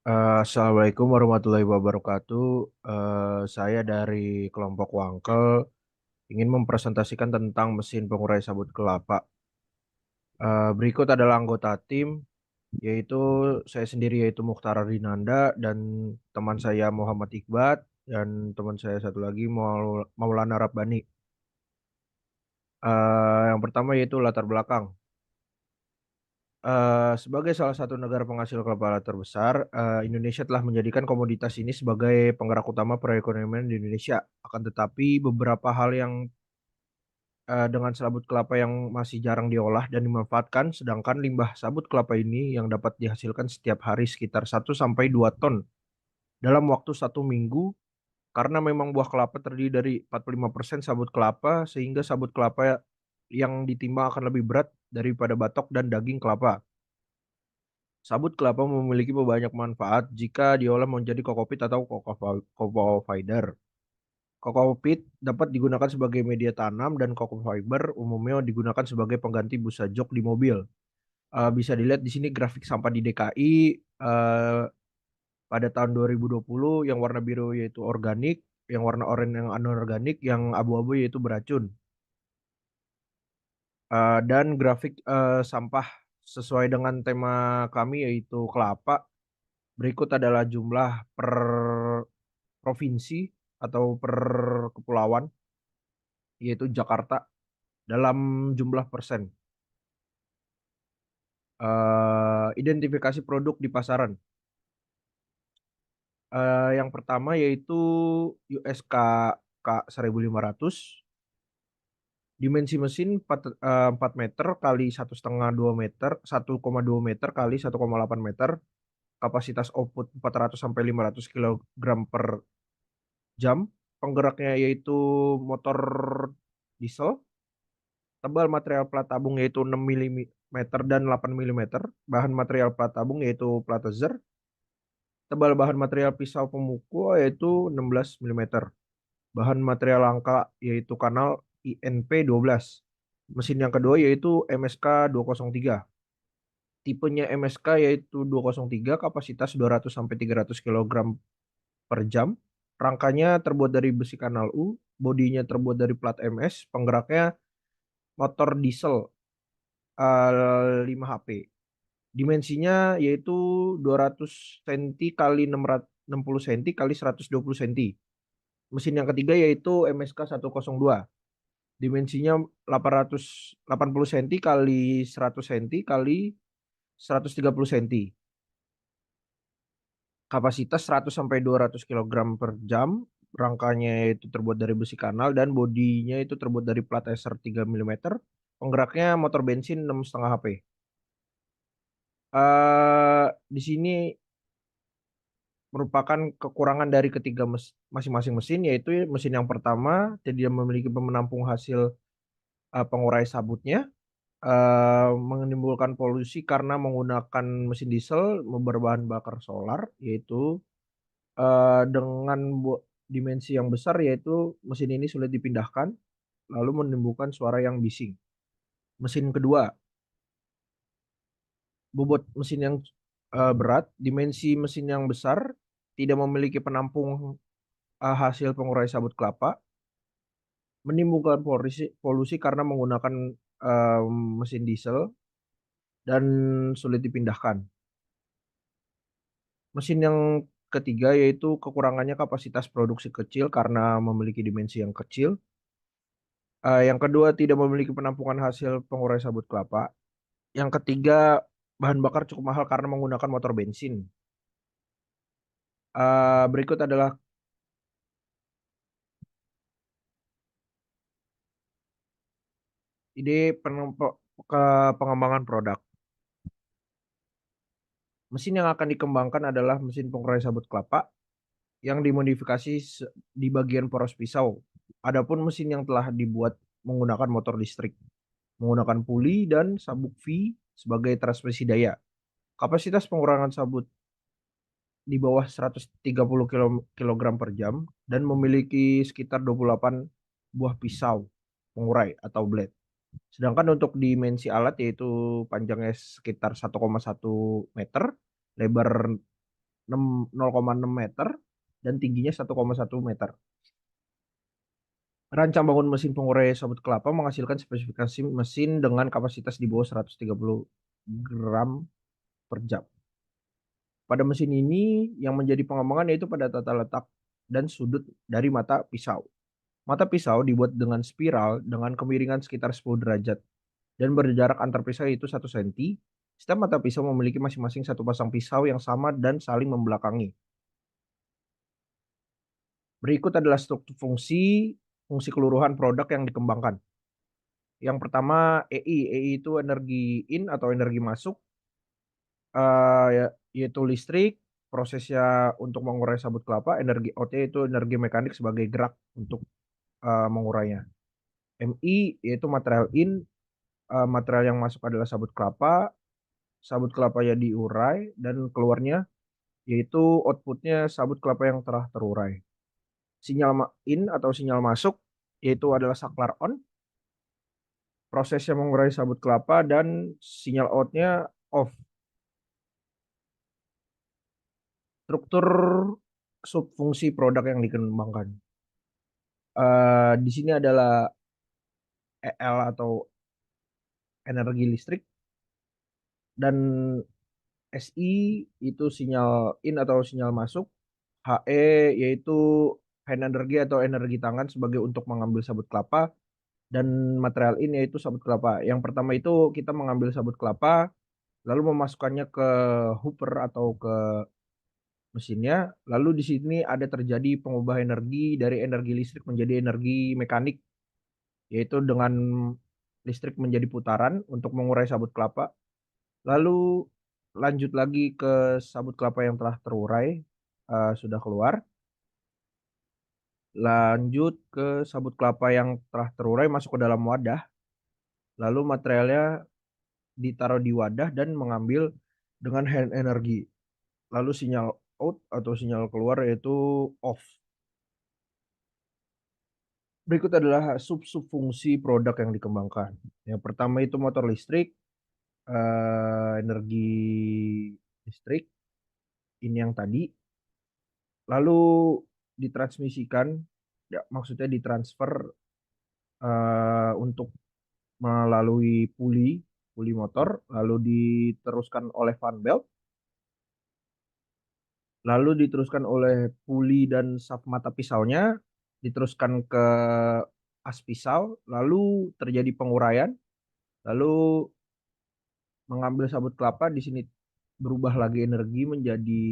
Assalamualaikum warahmatullahi wabarakatuh. Saya dari kelompok Wangkel ingin mempresentasikan tentang mesin pengurai sabut kelapa. Berikut adalah anggota tim, yaitu saya sendiri yaitu Mukhtar Rinanda dan teman saya Muhammad Iqbal dan teman saya satu lagi Maulana Rabbani. Yang pertama yaitu latar belakang. Sebagai salah satu negara penghasil kelapa terbesar, Indonesia telah menjadikan komoditas ini sebagai penggerak utama perekonomian di Indonesia. Akan tetapi beberapa hal yang dengan sabut kelapa yang masih jarang diolah dan dimanfaatkan, sedangkan limbah sabut kelapa ini yang dapat dihasilkan setiap hari sekitar 1 sampai 2 ton dalam waktu 1 minggu, karena memang buah kelapa terdiri dari 45% sabut kelapa, sehingga sabut kelapa yang ditimbang akan lebih berat daripada batok dan daging kelapa. Sabut kelapa memiliki banyak manfaat jika diolah menjadi kokopit atau cocoa fiber. Kokopit dapat digunakan sebagai media tanam dan cocoa fiber umumnya digunakan sebagai pengganti busa jok di mobil. Bisa dilihat di sini grafik sampah di DKI pada tahun 2020 yang warna biru yaitu organik, yang warna oranye yang anorganik, yang abu-abu yaitu beracun. Dan grafik sampah sesuai dengan tema kami yaitu kelapa. Berikut adalah jumlah per provinsi atau per kepulauan, yaitu Jakarta dalam jumlah persen. Identifikasi produk di pasaran. Yang pertama yaitu USK K 1500. Dimensi mesin 4 meter kali 1,5 2 meter, 1,2 meter kali 1,8 meter. Kapasitas output 400 sampai 500 kilogram per jam. Penggeraknya yaitu motor diesel. Tebal material plat tabung yaitu 6 mm dan 8 mm. Bahan material plat tabung yaitu platezer. Tebal bahan material pisau pemukul yaitu 16 mm. Bahan material langka yaitu kanal INP 12. Mesin yang kedua yaitu MSK 203. Tipenya MSK yaitu 203, kapasitas 200 sampai 300 kilogram per jam. Rangkanya terbuat dari besi kanal U, bodinya terbuat dari plat MS, penggeraknya motor diesel 5 HP. Dimensinya yaitu 200 cm kali 660 cm kali 120 cm. Mesin yang ketiga yaitu MSK 102. Dimensinya 880 cm kali 100 cm kali 130 cm. Kapasitas 100 sampai 200 kilogram per jam. Rangkanya itu terbuat dari besi kanal dan bodinya itu terbuat dari plat Acer 3 mm. Penggeraknya motor bensin 6,5 HP. Di sini merupakan kekurangan dari ketiga masing-masing mesin, yaitu mesin yang pertama tidak memiliki penampung hasil pengurai sabutnya, menimbulkan polusi karena menggunakan mesin diesel berbahan bakar solar, yaitu dengan dimensi yang besar, yaitu mesin ini sulit dipindahkan lalu menimbulkan suara yang bising. Mesin kedua, bobot mesin yang berat, dimensi mesin yang besar, tidak memiliki penampung hasil pengurai sabut kelapa, menimbulkan polusi karena menggunakan eh, mesin diesel dan sulit dipindahkan. Mesin yang ketiga yaitu kekurangannya kapasitas produksi kecil karena memiliki dimensi yang kecil. Yang kedua tidak memiliki penampungan hasil pengurai sabut kelapa. Yang ketiga bahan bakar cukup mahal karena menggunakan motor bensin. Berikut adalah ide pengembangan produk. Mesin yang akan dikembangkan adalah mesin pengurai sabut kelapa yang dimodifikasi di bagian poros pisau. Adapun mesin yang telah dibuat menggunakan motor listrik, menggunakan puli dan sabuk V sebagai transmisi daya. Kapasitas pengurangan sabut di bawah 130 kg per jam dan memiliki sekitar 28 buah pisau pengurai atau blade. Sedangkan untuk dimensi alat yaitu panjangnya sekitar 1,1 meter, lebar 0,6 meter dan tingginya 1,1 meter. Rancang bangun mesin pengurai sabut kelapa menghasilkan spesifikasi mesin dengan kapasitas di bawah 130 gram per jam. Pada mesin ini yang menjadi pengembangan yaitu pada tata letak dan sudut dari mata pisau. Mata pisau dibuat dengan spiral dengan kemiringan sekitar 10 derajat dan berjarak antar pisau yaitu 1 cm. Setiap mata pisau memiliki masing-masing satu pasang pisau yang sama dan saling membelakangi. Berikut adalah struktur fungsi keluruhan produk yang dikembangkan. Yang pertama EI. EI itu energi in atau energi masuk, yaitu listrik, prosesnya untuk mengurai sabut kelapa. Energi out itu energi mekanik sebagai gerak untuk mengurainya. MI yaitu material in, material yang masuk adalah sabut kelapa ya diurai dan keluarnya yaitu outputnya sabut kelapa yang telah terurai. Sinyal in atau sinyal masuk yaitu adalah saklar on, prosesnya mengurai sabut kelapa, dan sinyal outnya off. Struktur subfungsi produk yang dikembangkan. Di sini adalah EL atau energi listrik, dan SI itu sinyal in atau sinyal masuk, HE yaitu hand energy atau energi tangan sebagai untuk mengambil sabut kelapa, dan material in yaitu sabut kelapa. Yang pertama itu kita mengambil sabut kelapa lalu memasukkannya ke hooper atau ke mesinnya, lalu di sini ada terjadi pengubah energi dari energi listrik menjadi energi mekanik, yaitu dengan listrik menjadi putaran untuk mengurai sabut kelapa. Lalu lanjut lagi ke sabut kelapa yang telah terurai, sudah keluar. Lanjut ke sabut kelapa yang telah terurai masuk ke dalam wadah. Lalu materialnya ditaruh di wadah dan mengambil dengan hand energi. Lalu sinyal out atau sinyal keluar yaitu off. Berikut adalah sub-sub fungsi produk yang dikembangkan. Yang pertama itu motor listrik, energi listrik, ini yang tadi. Lalu ditransmisikan, ya, maksudnya ditransfer untuk melalui puli motor, lalu diteruskan oleh fan belt, lalu diteruskan oleh puli dan shaft mata pisaunya, diteruskan ke as pisau, lalu terjadi penguraian, lalu mengambil sabut kelapa. Di sini berubah lagi energi menjadi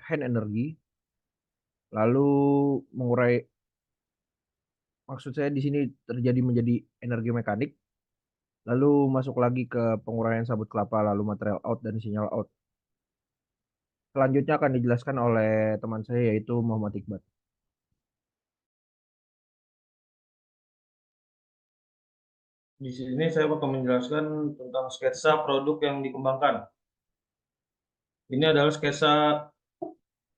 hand energi, lalu mengurai, maksud saya di sini terjadi menjadi energi mekanik, lalu masuk lagi ke penguraian sabut kelapa, lalu material out dan sinyal out. Selanjutnya akan dijelaskan oleh teman saya yaitu Muhammad Iqbal. Di sini saya akan menjelaskan tentang sketsa produk yang dikembangkan. Ini adalah sketsa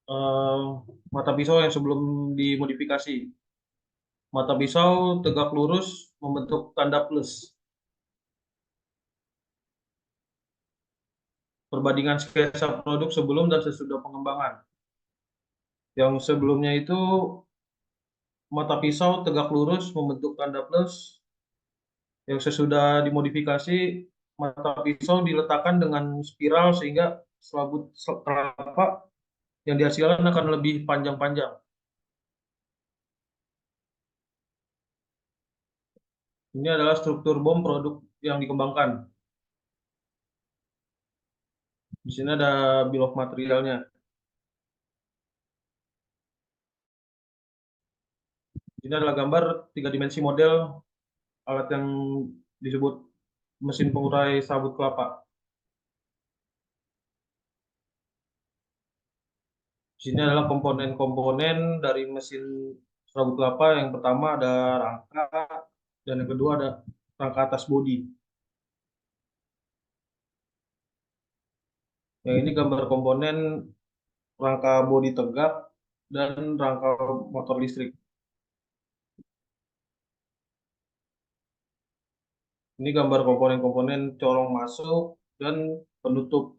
eh, mata pisau yang sebelum dimodifikasi. Mata pisau tegak lurus membentuk tanda plus. Perbandingan sketsa produk sebelum dan sesudah pengembangan. Yang sebelumnya itu mata pisau tegak lurus membentuk tanda plus. Yang sesudah dimodifikasi, mata pisau diletakkan dengan spiral sehingga selabut kelapa yang dihasilkan akan lebih panjang-panjang. Ini adalah struktur bom produk yang dikembangkan. Di sini ada bill of materialnya. Ini adalah gambar 3 dimensi model alat yang disebut mesin pengurai sabut kelapa. Di sini adalah komponen-komponen dari mesin sabut kelapa. Yang pertama ada rangka, dan yang kedua ada rangka atas bodi. Yang ini gambar komponen rangka bodi tegak dan rangka motor listrik. Ini gambar komponen-komponen corong masuk dan penutup.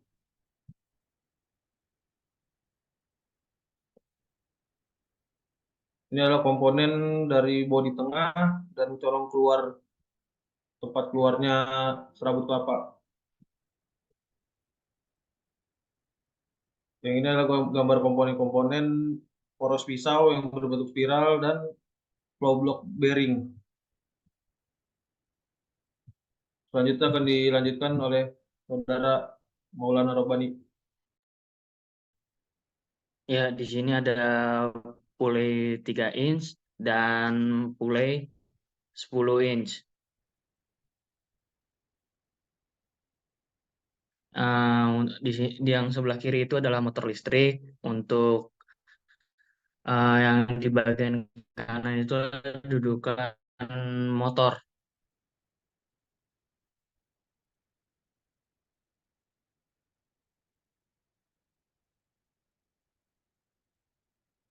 Ini adalah komponen dari bodi tengah dan corong keluar tempat keluarnya serabut kelapa. Yang ini adalah gambar komponen-komponen poros pisau yang berbentuk spiral dan flow block bearing. Selanjutnya akan dilanjutkan oleh Saudara Maulana Robani. Ya, di sini ada pulai 3 inch dan pulai 10 inch. Di yang sebelah kiri itu adalah motor listrik. Untuk yang di bagian kanan itu dudukan motor.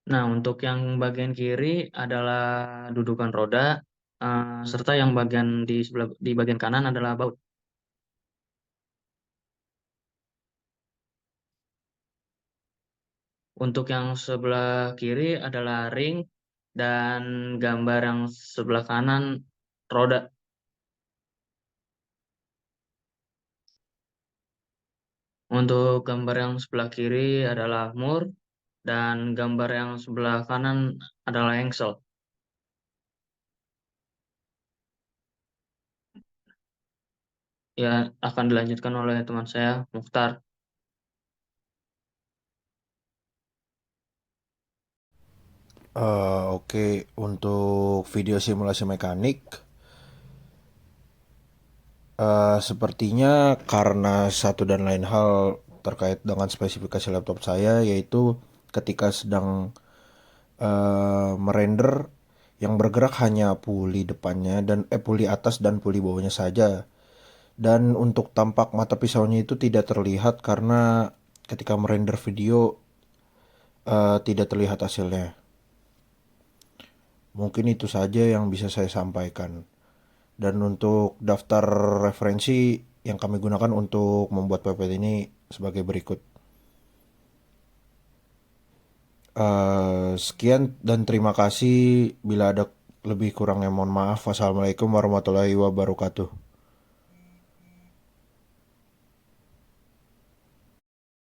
Nah, untuk yang bagian kiri adalah dudukan roda, serta yang di bagian kanan adalah baut. Untuk yang sebelah kiri adalah ring dan gambar yang sebelah kanan roda. Untuk gambar yang sebelah kiri adalah mur dan gambar yang sebelah kanan adalah engsel. Ya, akan dilanjutkan oleh teman saya, Mukhtar. Oke, untuk video simulasi mekanik, sepertinya karena satu dan lain hal terkait dengan spesifikasi laptop saya, yaitu ketika sedang merender yang bergerak hanya puli depannya dan puli atas dan puli bawahnya saja. Dan untuk tampak mata pisaunya itu tidak terlihat karena ketika merender video tidak terlihat hasilnya. Mungkin itu saja yang bisa saya sampaikan. Dan untuk daftar referensi yang kami gunakan untuk membuat PPT ini sebagai berikut. Sekian dan terima kasih. Bila ada lebih kurangnya mohon maaf. Wassalamualaikum warahmatullahi wabarakatuh.